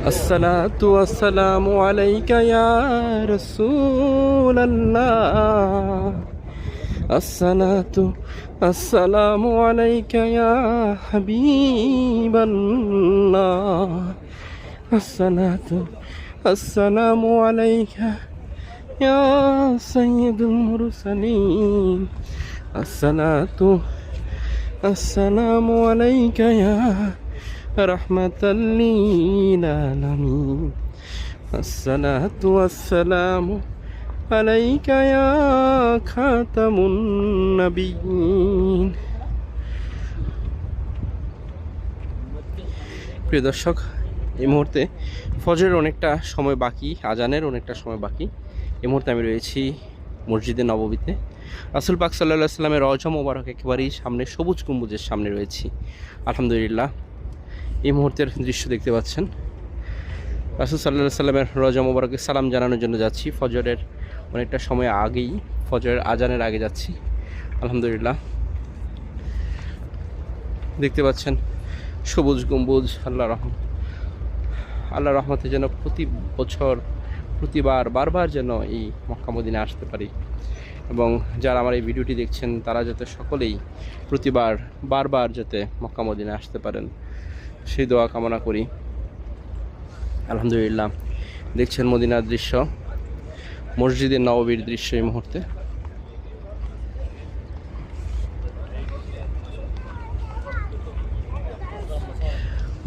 আসসালাতু ওয়াসসালামু আলাইকা ইয়া রাসূলাল্লাহ। আসসালাতু আসসালামু আলাইকা ইয়া হাবিবাল্লাহ। আসসালাতু আসসালামু আলাইকা ইয়া সাইয়্যিদুল মুরসালিন। আসসালাতু আসসালামু আলাইকা ইয়া রাহমাতাল লিল আলামিন। আসসালাতু ওয়াসসালামু আলাইকা ইয়া খাতামুন নবিয়্যিন। প্রিয় দর্শক, এই মুহূর্তে ফজরের অনেকটা সময় বাকি, আজানের অনেকটা সময় বাকি। এই মুহূর্তে আমি রয়েছি মসজিদে নববীতে। রাসূল পাক সাল্লাল্লাহু আলাইহি ওয়াসাল্লামের রওজা মোবারক একেবারেই সামনে, সবুজ গম্বুজের সামনে রয়েছি। আলহামদুলিল্লাহ, এই মুহূর্তের দৃশ্য দেখতে পাচ্ছেন। রাসূল সাল্লাল্লাহু আলাইহি ওয়াসাল্লামের রওজা মোবারকে সালাম জানানোর জন্য যাচ্ছি। ফজরের অনেকটা সময় আগেই, ফজরের আজানের আগে যাচ্ছি। আলহামদুলিল্লাহ, দেখতে পাচ্ছেন সবুজ গম্বুজ। আল্লাহ রহমতে যেন প্রতি বছর, প্রতিবার, বারবার যেন এই মক্কা মদিনায় আসতে পারি, এবং যারা আমার এই ভিডিওটি দেখছেন তারা যাতে সকলেই প্রতিবার, বারবার যাতে মক্কা মদিনায় আসতে পারেন, সেই দোয়া কামনা করি। আলহামদুলিল্লাহ, দেখছেন মদিনার দৃশ্য, মসজিদের নববীর দৃশ্য এই মুহূর্তে।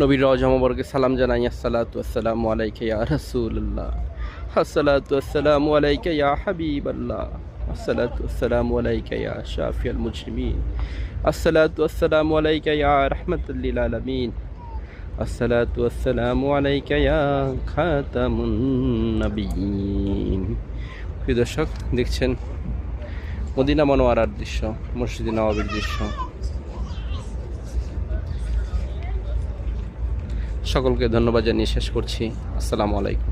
নবীর রওজা মোবারকে সালাম জানাই। আসসালাতু আসসালামু আলাইকা ইয়া রাসূলুল্লাহ। আসসালাতু আসসালামু আলাইকা ইয়া হাবিবাল্লাহ। আসসালাতু আসসালামু আলাইকা ইয়া শাফিয়াল মুজরিমিন। আসসালাতু আসসালামু আলাইকা ইয়া রাহমাতাল লিল আলামিন। আসসালাতু আসসালামু আলাইকা ইয়া খাতামুন নবিয়্যিন। প্রিয় দর্শক, দেখছেন মদিনা মনোয়ারার দৃশ্য, মসজিদে নববীর দৃশ্য। সকলকে ধন্যবাদ জানিয়ে শেষ করছি। আসসালামু আলাইকুম।